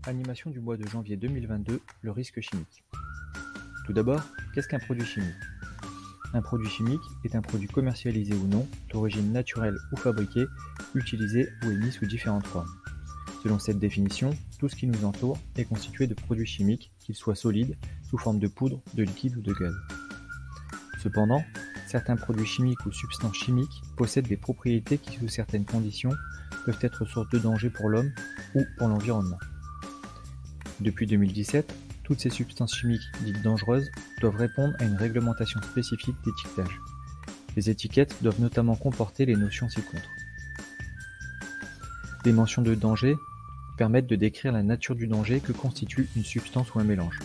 Animation du mois de janvier 2022, le risque chimique. Tout d'abord, qu'est-ce qu'un produit chimique? Un produit chimique est un produit commercialisé ou non, d'origine naturelle ou fabriqué, utilisé ou émis sous différentes formes. Selon cette définition, tout ce qui nous entoure est constitué de produits chimiques, qu'ils soient solides, sous forme de poudre, de liquide ou de gaz. Cependant, certains produits chimiques ou substances chimiques possèdent des propriétés qui, sous certaines conditions, peuvent être source de danger pour l'homme ou pour l'environnement. Depuis 2017, toutes ces substances chimiques dites dangereuses doivent répondre à une réglementation spécifique d'étiquetage. Les étiquettes doivent notamment comporter les notions ci-contre. Les mentions de danger permettent de décrire la nature du danger que constitue une substance ou un mélange.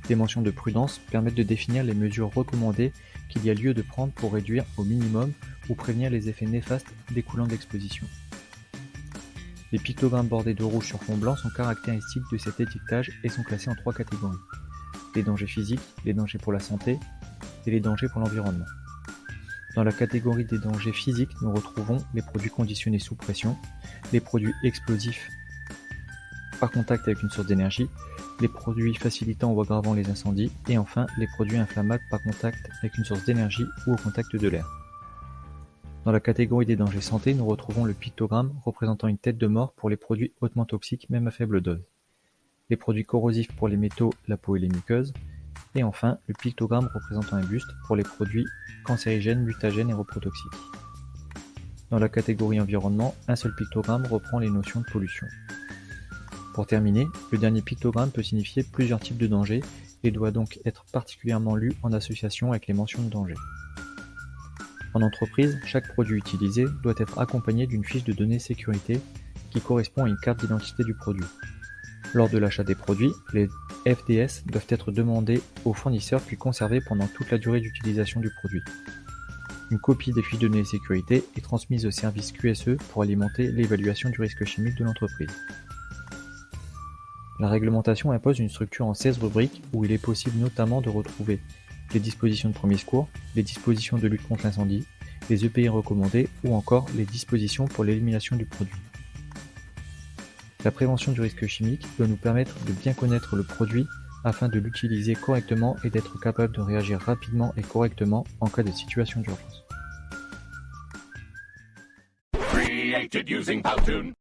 Les mentions de prudence permettent de définir les mesures recommandées qu'il y a lieu de prendre pour réduire au minimum ou prévenir les effets néfastes découlant de l'exposition. Les pictogrammes bordés de rouge sur fond blanc sont caractéristiques de cet étiquetage et sont classés en 3 catégories. Les dangers physiques, les dangers pour la santé et les dangers pour l'environnement. Dans la catégorie des dangers physiques, nous retrouvons les produits conditionnés sous pression, les produits explosifs par contact avec une source d'énergie, les produits facilitant ou aggravant les incendies et enfin les produits inflammables par contact avec une source d'énergie ou au contact de l'air. Dans la catégorie des dangers santé, nous retrouvons le pictogramme représentant une tête de mort pour les produits hautement toxiques même à faible dose, les produits corrosifs pour les métaux, la peau et les muqueuses, et enfin le pictogramme représentant un buste pour les produits cancérigènes, mutagènes et reprotoxiques. Dans la catégorie environnement, un seul pictogramme reprend les notions de pollution. Pour terminer, le dernier pictogramme peut signifier plusieurs types de dangers et doit donc être particulièrement lu en association avec les mentions de danger. En entreprise, chaque produit utilisé doit être accompagné d'une fiche de données sécurité qui correspond à une carte d'identité du produit. Lors de l'achat des produits, les FDS doivent être demandés aux fournisseurs puis conservés pendant toute la durée d'utilisation du produit. Une copie des fiches de données sécurité est transmise au service QSE pour alimenter l'évaluation du risque chimique de l'entreprise. La réglementation impose une structure en 16 rubriques où il est possible notamment de retrouver les dispositions de premier secours, les dispositions de lutte contre l'incendie, les EPI recommandés ou encore les dispositions pour l'élimination du produit. La prévention du risque chimique doit nous permettre de bien connaître le produit afin de l'utiliser correctement et d'être capable de réagir rapidement et correctement en cas de situation d'urgence. Created using Powtoon.